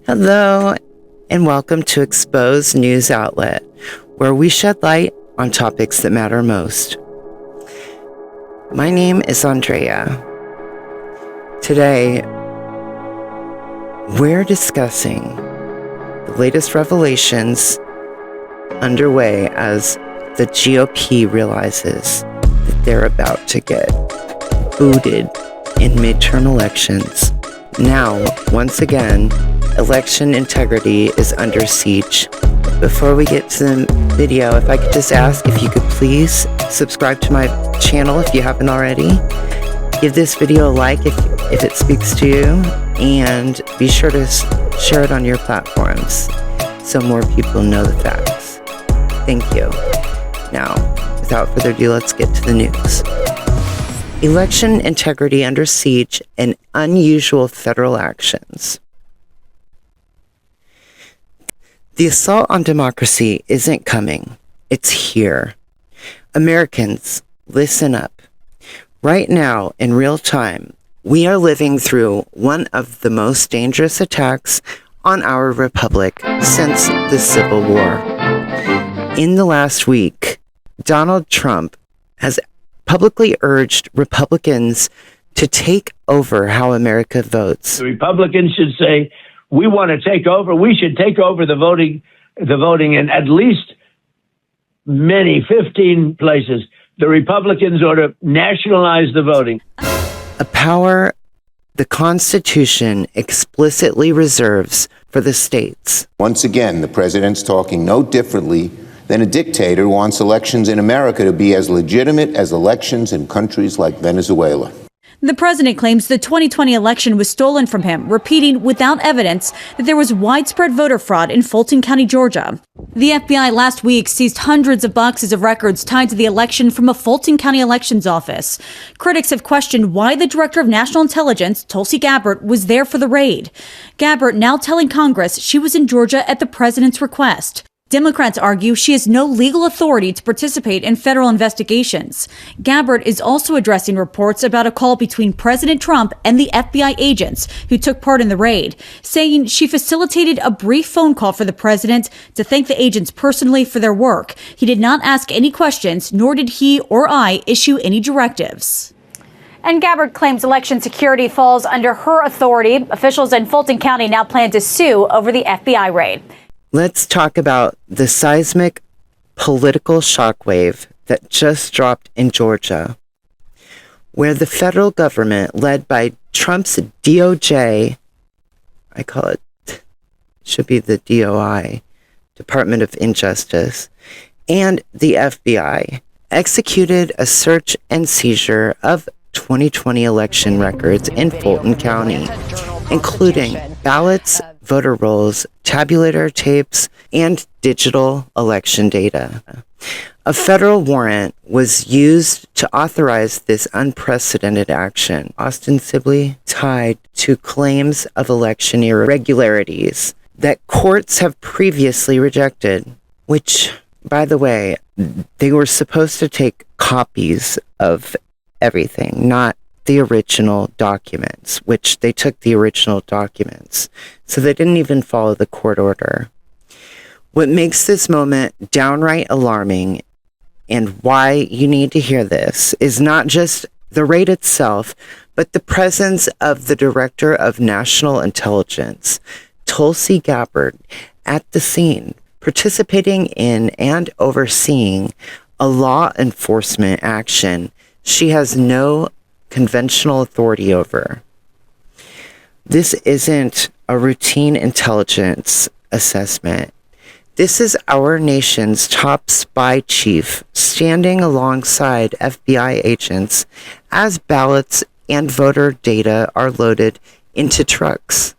Hello, and welcome to Exposed News Outlet, where we shed light on topics that matter most. My name is Andrea. Today, we're discussing the latest revelations underway as the GOP realizes that they're about to get booted in midterm elections. Now, once again, election integrity is under siege. Before we get to the video, if I could just ask if you could please subscribe to my channel if you haven't already. Give this video a like if it speaks to you, and be sure to share it on your platforms so more people know the facts. Thank you. Now, without further ado, let's get to the news. Election integrity under siege and unusual federal actions. The assault on democracy isn't coming. It's here. Americans, listen up. Right now, in real time, we are living through one of the most dangerous attacks on our republic since the Civil War. In the last week, Donald Trump has publicly urged Republicans to take over how America votes. The Republicans should say, we want to take over. We should take over the voting in at least 15 places. The Republicans ought to nationalize the voting. A power the Constitution explicitly reserves for the states. Once again, the president's talking no differently than a dictator who wants elections in America to be as legitimate as elections in countries like Venezuela. The president claims the 2020 election was stolen from him, repeating without evidence that there was widespread voter fraud in Fulton County, Georgia. The FBI last week seized hundreds of boxes of records tied to the election from a Fulton County elections office. Critics have questioned why the director of national intelligence, Tulsi Gabbard, was there for the raid. Gabbard now telling Congress she was in Georgia at the president's request. Democrats argue she has no legal authority to participate in federal investigations. Gabbard is also addressing reports about a call between President Trump and the FBI agents who took part in the raid, saying she facilitated a brief phone call for the president to thank the agents personally for their work. He did not ask any questions, nor did he or I issue any directives. And Gabbard claims election security falls under her authority. Officials in Fulton County now plan to sue over the FBI raid. Let's talk about the seismic political shockwave that just dropped in Georgia, where the federal government, led by Trump's DOJ, I call it, should be the DOI, Department of Injustice, and the FBI, executed a search and seizure of 2020 election records in Fulton County, including ballots, voter rolls, tabulator tapes, and digital election data. A federal warrant was used to authorize this unprecedented action, ostensibly tied to claims of election irregularities that courts have previously rejected, which, by the way, they were supposed to take copies of everything, not the original documents, which they took the original documents. So they didn't even follow the court order. What makes this moment downright alarming, and why you need to hear this, is not just the raid itself, but the presence of the Director of National Intelligence, Tulsi Gabbard, at the scene, participating in and overseeing a law enforcement action she has no conventional authority over. This isn't a routine intelligence assessment. This is our nation's top spy chief standing alongside FBI agents as ballots and voter data are loaded into trucks.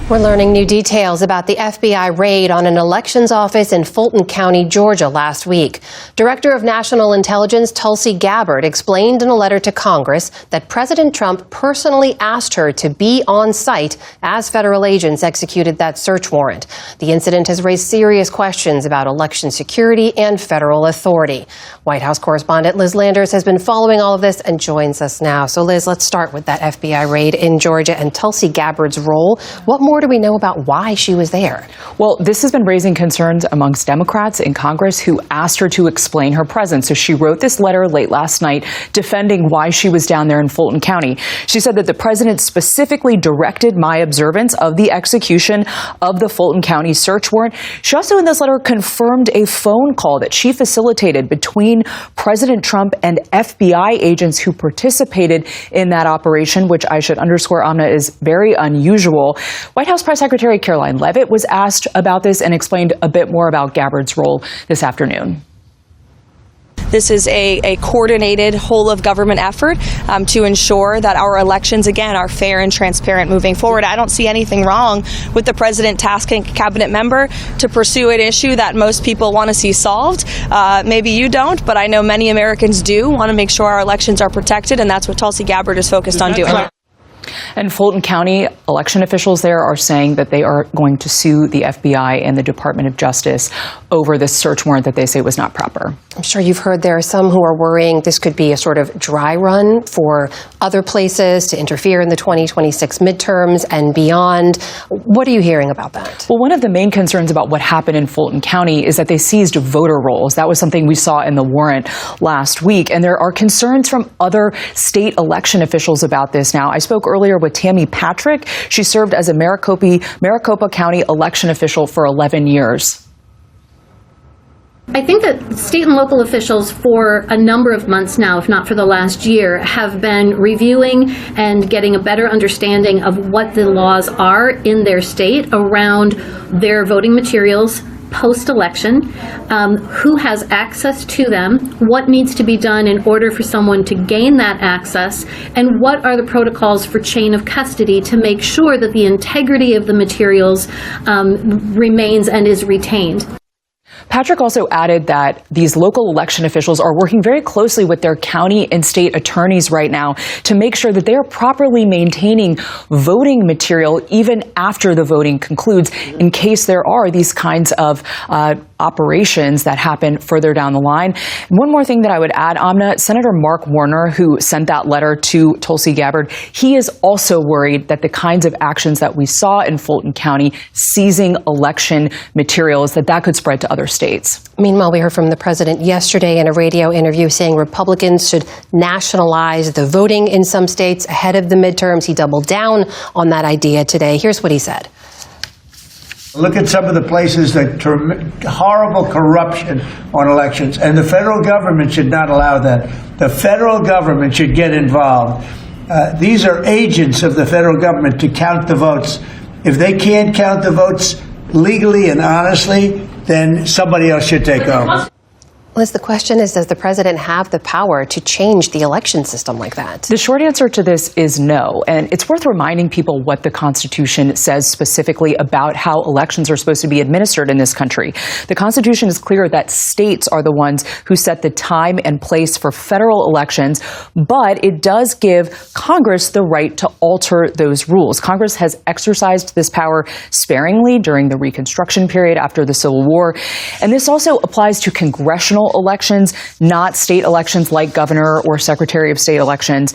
We're learning new details about the FBI raid on an elections office in Fulton County, Georgia last week. Director of National Intelligence Tulsi Gabbard explained in a letter to Congress that President Trump personally asked her to be on site as federal agents executed that search warrant. The incident has raised serious questions about election security and federal authority. White House correspondent Liz Landers has been following all of this and joins us now. So Liz, let's start with that FBI raid in Georgia and Tulsi Gabbard's role. What more do we know about why she was there? Well, this has been raising concerns amongst Democrats in Congress who asked her to explain her presence. So she wrote this letter late last night defending why she was down there in Fulton County. She said that the president specifically directed my observance of the execution of the Fulton County search warrant. She also in this letter confirmed a phone call that she facilitated between President Trump and FBI agents who participated in that operation, which I should underscore, Amna, is very unusual. White House Press Secretary Caroline Leavitt was asked about this and explained a bit more about Gabbard's role this afternoon. This is a coordinated whole of government effort to ensure that our elections, again, are fair and transparent moving forward. I don't see anything wrong with the president tasking a cabinet member to pursue an issue that most people want to see solved. Maybe you don't, but I know many Americans do want to make sure our elections are protected, and that's what Tulsi Gabbard is focused on doing. And Fulton County election officials there are saying that they are going to sue the FBI and the Department of Justice over this search warrant that they say was not proper. I'm sure you've heard there are some who are worrying this could be a sort of dry run for other places to interfere in the 2026 midterms and beyond. What are you hearing about that? Well, one of the main concerns about what happened in Fulton County is that they seized voter rolls. That was something we saw in the warrant last week. And there are concerns from other state election officials about this now. I spoke earlier with Tammy Patrick. She served as a Maricopa County election official for 11 years. I think that state and local officials for a number of months now, if not for the last year, have been reviewing and getting a better understanding of what the laws are in their state around their voting materials post-election, who has access to them, what needs to be done in order for someone to gain that access, and what are the protocols for chain of custody to make sure that the integrity of the materials remains and is retained. Patrick also added that these local election officials are working very closely with their county and state attorneys right now to make sure that they are properly maintaining voting material even after the voting concludes in case there are these kinds of operations that happen further down the line. And one more thing that I would add, Amna, Senator Mark Warner, who sent that letter to Tulsi Gabbard, he is also worried that the kinds of actions that we saw in Fulton County, seizing election materials, that could spread to other states. Meanwhile, we heard from the president yesterday in a radio interview saying Republicans should nationalize the voting in some states ahead of the midterms. He doubled down on that idea today. Here's what he said. Look at some of the places that horrible corruption on elections, and the federal government should not allow that. The federal government should get involved. These are agents of the federal government to count the votes. If they can't count the votes legally and honestly, then somebody else should take over. Liz, the question is, does the president have the power to change the election system like that? The short answer to this is no. And it's worth reminding people what the Constitution says specifically about how elections are supposed to be administered in this country. The Constitution is clear that states are the ones who set the time and place for federal elections, but it does give Congress the right to alter those rules. Congress has exercised this power sparingly during the Reconstruction period after the Civil War. And this also applies to congressional elections, not state elections like governor or secretary of state elections.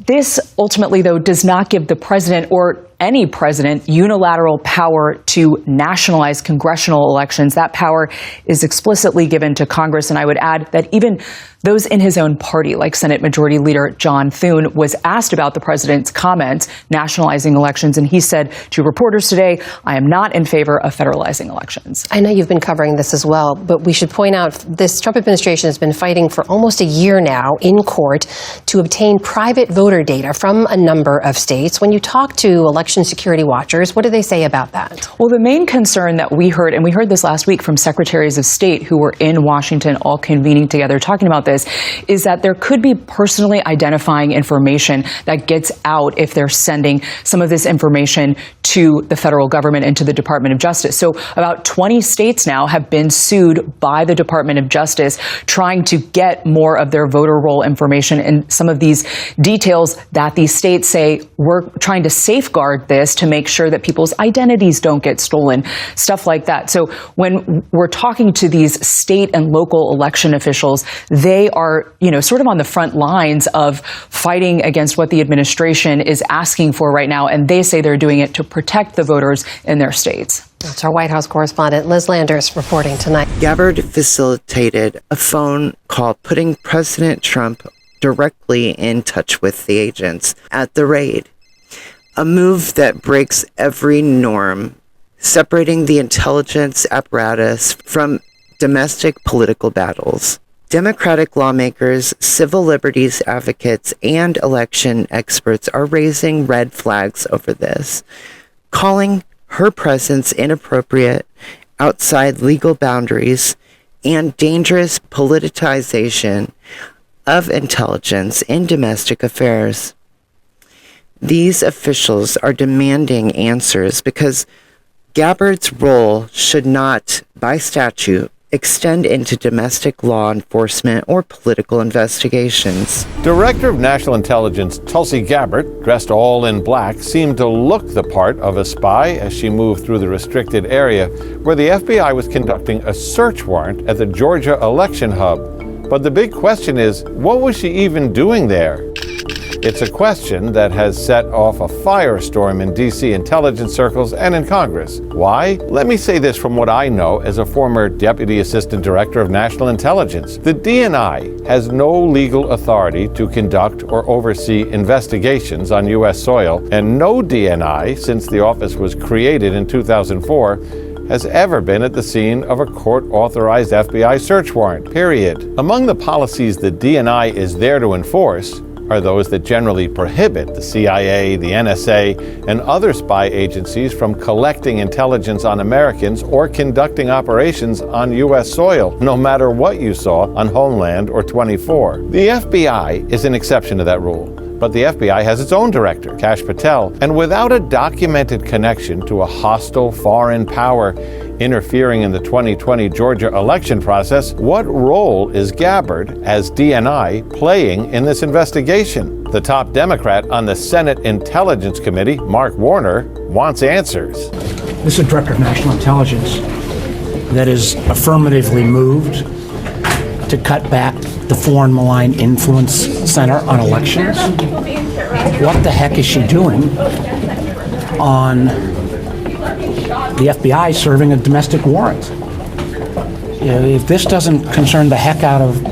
This ultimately, though, does not give the president or any president unilateral power to nationalize congressional elections. That power is explicitly given to Congress. And I would add that even those in his own party, like Senate Majority Leader John Thune, was asked about the president's comments nationalizing elections. And he said to reporters today, I am not in favor of federalizing elections. I know you've been covering this as well, but we should point out this Trump administration has been fighting for almost a year now in court to obtain private voter data from a number of states. When you talk to election election security watchers. What do they say about that? Well, the main concern that we heard, and we heard this last week from secretaries of state who were in Washington all convening together talking about this, is that there could be personally identifying information that gets out if they're sending some of this information to the federal government and to the Department of Justice. So about 20 states now have been sued by the Department of Justice trying to get more of their voter roll information and some of these details that these states say we're trying to safeguard this to make sure that people's identities don't get stolen, stuff like that. So when we're talking to these state and local election officials, they are, sort of on the front lines of fighting against what the administration is asking for right now, and they say they're doing it to protect the voters in their states. That's our White House correspondent Liz Landers reporting tonight. Gabbard facilitated a phone call putting President Trump directly in touch with the agents at the raid, a move that breaks every norm, separating the intelligence apparatus from domestic political battles. Democratic lawmakers, civil liberties advocates, and election experts are raising red flags over this, calling her presence inappropriate, outside legal boundaries, and dangerous politicization of intelligence in domestic affairs. These officials are demanding answers because Gabbard's role should not, by statute, extend into domestic law enforcement or political investigations. Director of National Intelligence Tulsi Gabbard, dressed all in black, seemed to look the part of a spy as she moved through the restricted area where the FBI was conducting a search warrant at the Georgia election hub. But the big question is, what was she even doing there? It's a question that has set off a firestorm in D.C. intelligence circles and in Congress. Why? Let me say this from what I know as a former Deputy Assistant Director of National Intelligence. The DNI has no legal authority to conduct or oversee investigations on U.S. soil, and no DNI, since the office was created in 2004, has ever been at the scene of a court-authorized FBI search warrant, period. Among the policies the DNI is there to enforce are those that generally prohibit the CIA, the NSA, and other spy agencies from collecting intelligence on Americans or conducting operations on U.S. soil, no matter what you saw on Homeland or 24. The FBI is an exception to that rule. But the FBI has its own director, Kash Patel, and without a documented connection to a hostile foreign power interfering in the 2020 Georgia election process, what role is Gabbard, as DNI, playing in this investigation? The top Democrat on the Senate Intelligence Committee, Mark Warner, wants answers. This is a Director of National Intelligence that is affirmatively moved to cut back the Foreign Malign Influence Center on elections. What the heck is she doing on the FBI serving a domestic warrant? If this doesn't concern the heck out of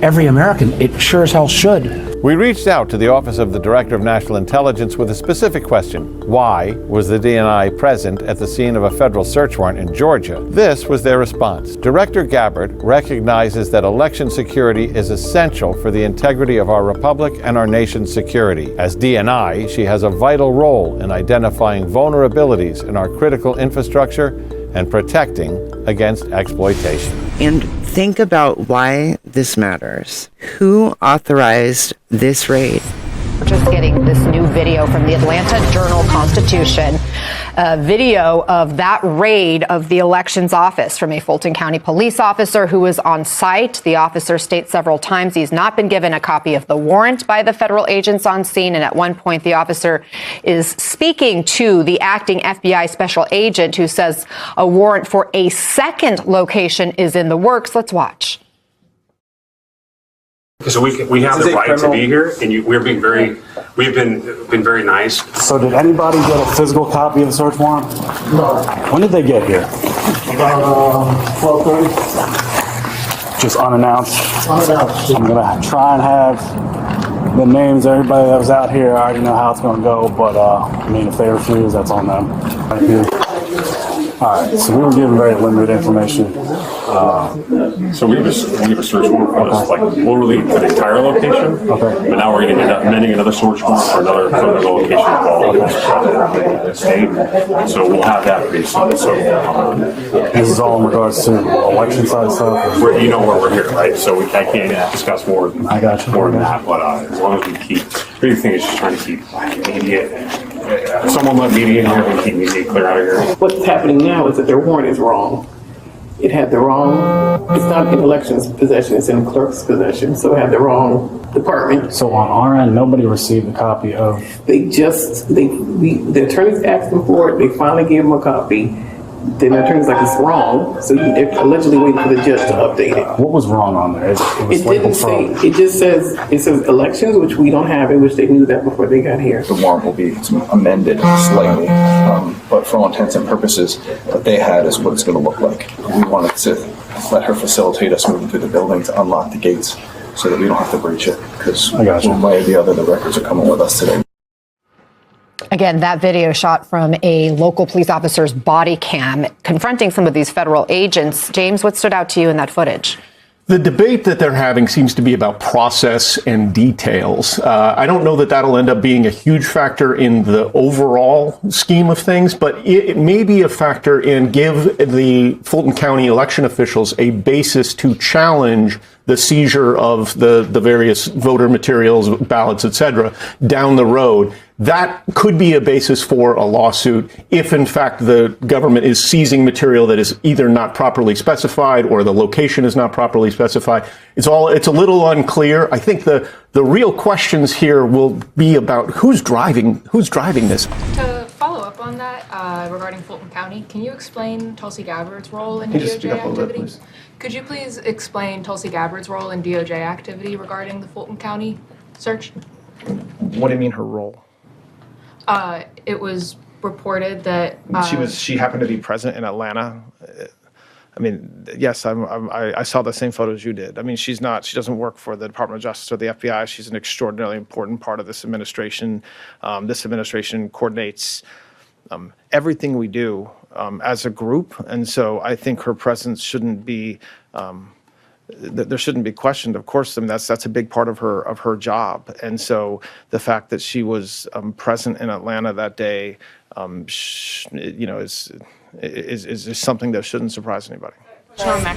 every American, it sure as hell should. We reached out to the Office of the Director of National Intelligence with a specific question. Why was the DNI present at the scene of a federal search warrant in Georgia? This was their response. Director Gabbard recognizes that election security is essential for the integrity of our republic and our nation's security. As DNI, she has a vital role in identifying vulnerabilities in our critical infrastructure and protecting against exploitation. And think about why this matters. Who authorized this raid? We're just getting this new video from the Atlanta Journal-Constitution, a video of that raid of the elections office from a Fulton County police officer who was on site. The officer states several times he's not been given a copy of the warrant by the federal agents on scene. And at one point, the officer is speaking to the acting FBI special agent who says a warrant for a second location is in the works. Let's watch. So we have the right to be here, and we've been very nice. So did anybody get a physical copy of the search warrant? No. When did they get here? About 12:30. Just unannounced. Unannounced. I'm gonna try and have the names of everybody that was out here. I already know how it's gonna go, but I mean, if they refuse, that's on them. Right here. All right. So we were given very limited information. So we have a search warrant for this, like literally for the entire location. Okay. But now we're going to get amending another search warrant for another location called the state. So we'll have that pretty soon. So This is all in regards to election side stuff. you know where we're here, right? So I can't discuss more. I got you. More than that, but as long as we keep, the big thing is just trying to keep media. Someone let media in here and keep media clear out of here. What's happening now is that their warrant is wrong. It had the wrong, it's not in elections possession, it's in clerk's possession, so it had the wrong department. So on our end, nobody received a copy of. The attorneys asked them for it, they finally gave them a copy. Then the attorney's like, it's wrong, so they're allegedly waiting for the judge to update it. What was wrong on there? It didn't say, it just says, elections, which we don't have, in which they knew that before they got here. The warrant will be amended slightly, but for all intents and purposes, what they had is what it's going to look like. We wanted to let her facilitate us moving through the building to unlock the gates so that we don't have to breach it, because one way or the other, the records are coming with us today. Again, that video shot from a local police officer's body cam confronting some of these federal agents. James, what stood out to you in that footage? The debate that they're having seems to be about process and details. I don't know that that'll end up being a huge factor in the overall scheme of things, but it may be a factor in give the Fulton County election officials a basis to challenge the seizure of the various voter materials, ballots, etc., down the road. That could be a basis for a lawsuit if, in fact, the government is seizing material that is either not properly specified or the location is not properly specified. It's a little unclear. I think the real questions here will be about who's driving this. To follow up on that, regarding Fulton County, can you explain Tulsi Gabbard's role in DOJ activity? Could you please explain Tulsi Gabbard's role in DOJ activity regarding the Fulton County search? What do you mean her role? It was reported that she happened to be present in Atlanta. I mean, yes, I saw the same photos you did. I mean, she doesn't work for the Department of Justice or the FBI. She's an extraordinarily important part of this administration. This administration coordinates everything we do as a group, and so I think her presence shouldn't be. There shouldn't be questioned. Of course, I mean, that's a big part of her job, and so the fact that she was present in Atlanta that day, is something that shouldn't surprise anybody.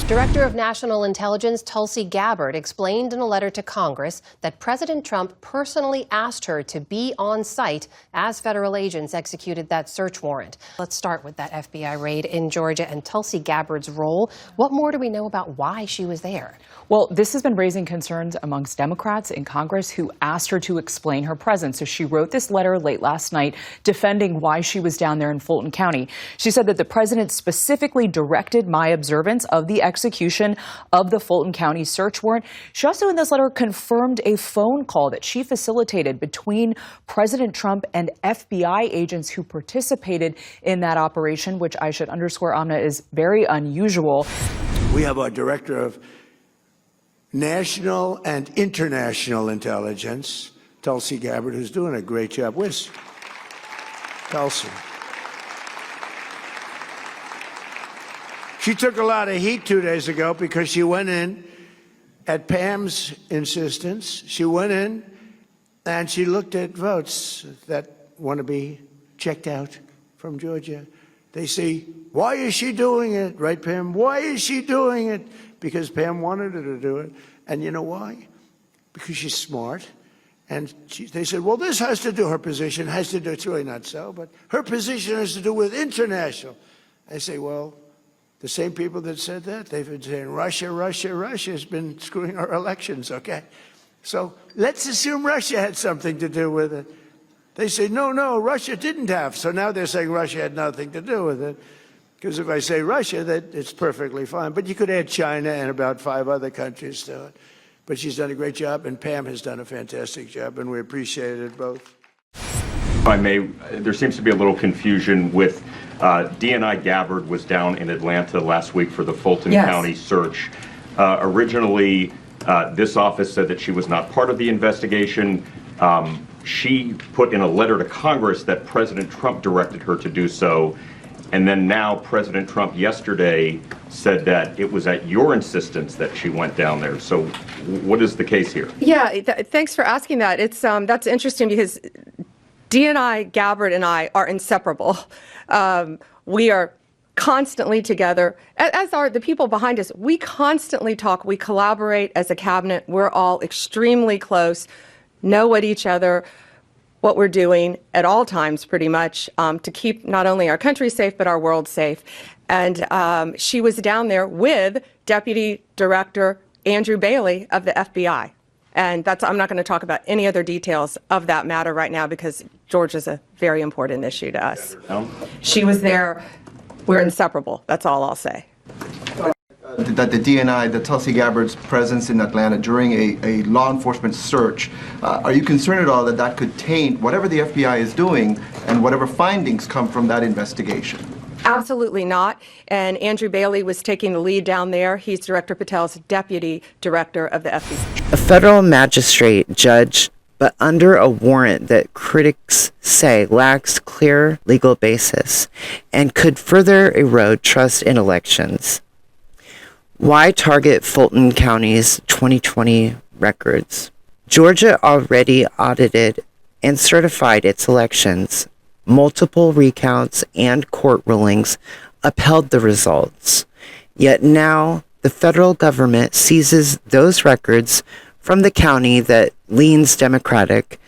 Director of National Intelligence Tulsi Gabbard explained in a letter to Congress that President Trump personally asked her to be on site as federal agents executed that search warrant. Let's start with that FBI raid in Georgia and Tulsi Gabbard's role. What more do we know about why she was there? Well, this has been raising concerns amongst Democrats in Congress who asked her to explain her presence. So she wrote this letter late last night defending why she was down there in Fulton County. She said that the president specifically directed my observance of the execution of the Fulton County search warrant. She also in this letter confirmed a phone call that she facilitated between President Trump and FBI agents who participated in that operation, which I should underscore, Amna, is very unusual. We have our director of national and international intelligence, Tulsi Gabbard, who's doing a great job. Where's Tulsi? She took a lot of heat 2 days ago because she went in at Pam's insistence. She went in and she looked at votes that want to be checked out from Georgia. They say, why is she doing it? Right, Pam? Why is she doing it? Because Pam wanted her to do it. And you know why? Because she's smart. And they said, well, this has to do, her position has to do, it's really not so, but her position has to do with international. I say, well, the same people that said that, they've been saying Russia, Russia, Russia has been screwing our elections, okay? So let's assume Russia had something to do with it. They say, no, Russia didn't have. So now they're saying Russia had nothing to do with it. Because if I say Russia, that it's perfectly fine. But you could add China and about 5 other countries to it. But she's done a great job, and Pam has done a fantastic job, and we appreciate it both. If I may, there seems to be a little confusion with DNI Gabbard was down in Atlanta last week for the Fulton County search. Originally, this office said that she was not part of the investigation. She put in a letter to Congress that President Trump directed her to do so. And then now President Trump yesterday said that it was at your insistence that she went down there. So what is the case here? Yeah, thanks for asking that. It's that's interesting because DNI, Gabbard, and I are inseparable. We are constantly together, as are the people behind us. We constantly talk. We collaborate as a cabinet. We're all extremely close, know what each other, what we're doing at all times, pretty much, to keep not only our country safe, but our world safe. And she was down there with Deputy Director Andrew Bailey of the FBI. And I'm not going to talk about any other details of that matter right now because Georgia's a very important issue to us. She was there. We're inseparable. That's all I'll say. That the DNI, the Tulsi Gabbard's presence in Atlanta during a law enforcement search, are you concerned at all that that could taint whatever the FBI is doing and whatever findings come from that investigation? Absolutely not. And Andrew Bailey was taking the lead down there. He's Director Patel's deputy director of the FBI. A federal magistrate judge, but under a warrant that critics say lacks clear legal basis and could further erode trust in elections. Why target Fulton County's 2020 records? Georgia already audited and certified its elections. Multiple recounts and court rulings upheld the results. Yet now the federal government seizes those records from the county that leans Democratic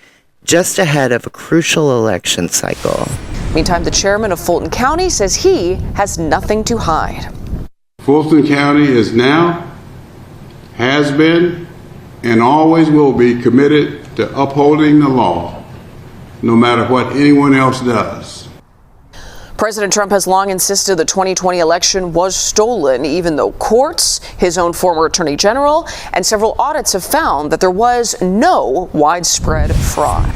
just ahead of a crucial election cycle. Meantime, the chairman of Fulton County says he has nothing to hide. Fulton County is now, has been, and always will be committed to upholding the law, no matter what anyone else does. President Trump has long insisted the 2020 election was stolen, even though courts, his own former attorney general, and several audits have found that there was no widespread fraud.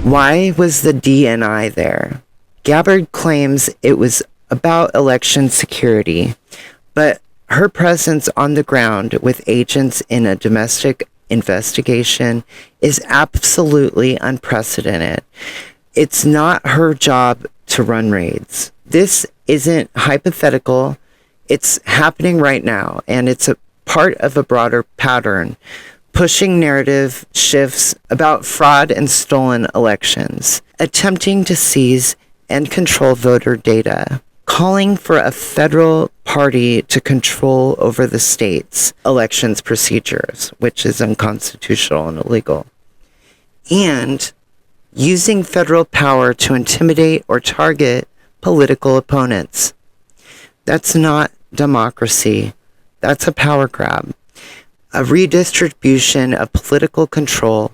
Why was the DNI there? Gabbard claims it was about election security, but her presence on the ground with agents in a domestic investigation is absolutely unprecedented. It's not her job to run raids. This isn't hypothetical. It's happening right now, and it's a part of a broader pattern, pushing narrative shifts about fraud and stolen elections, attempting to seize and control voter data, calling for a federal party to control over the state's elections procedures, which is unconstitutional and illegal, and using federal power to intimidate or target political opponents. That's not democracy. That's a power grab, a redistribution of political control,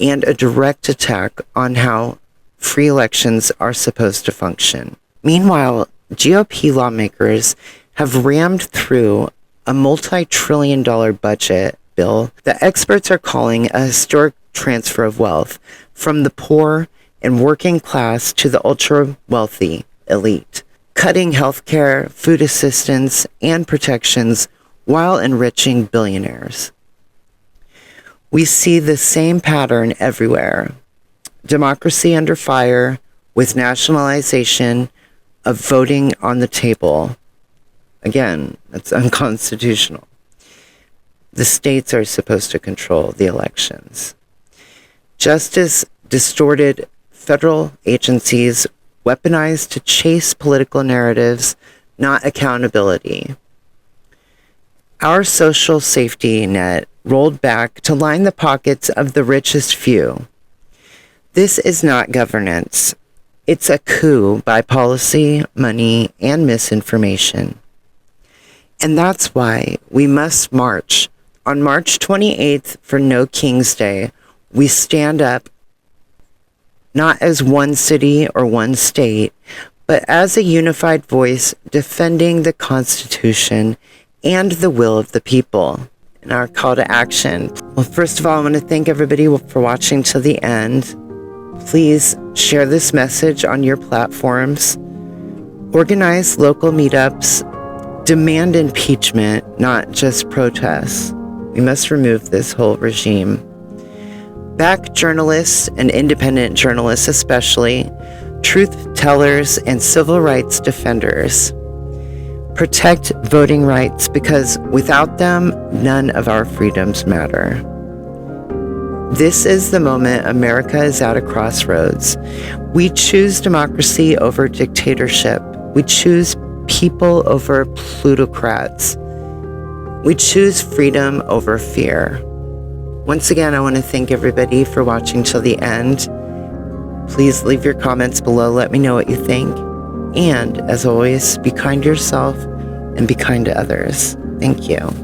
and a direct attack on how free elections are supposed to function. Meanwhile, GOP lawmakers have rammed through a multi-trillion-dollar budget bill that experts are calling a historic transfer of wealth from the poor and working class to the ultra-wealthy elite, cutting healthcare, food assistance, and protections while enriching billionaires. We see the same pattern everywhere. Democracy under fire with nationalization of voting on the table. Again, that's unconstitutional. The states are supposed to control the elections. Justice distorted federal agencies weaponized to chase political narratives, not accountability. Our social safety net rolled back to line the pockets of the richest few. This is not governance. It's a coup by policy, money, and misinformation. And that's why we must march. On March 28th for No King's Day, we stand up not as one city or one state, but as a unified voice defending the Constitution and the will of the people. And our call to action. Well, first of all, I want to thank everybody for watching till the end. Please share this message on your platforms. Organize local meetups. Demand impeachment, not just protests. We must remove this whole regime. Back journalists and independent journalists especially. truth tellers, and civil rights defenders. Protect voting rights, because without them, none of our freedoms matter. This is the moment America is at a crossroads. We choose democracy over dictatorship. We choose people over plutocrats. We choose freedom over fear. Once again, I want to thank everybody for watching till the end. Please leave your comments below. Let me know what you think. And as always, be kind to yourself and be kind to others. Thank you.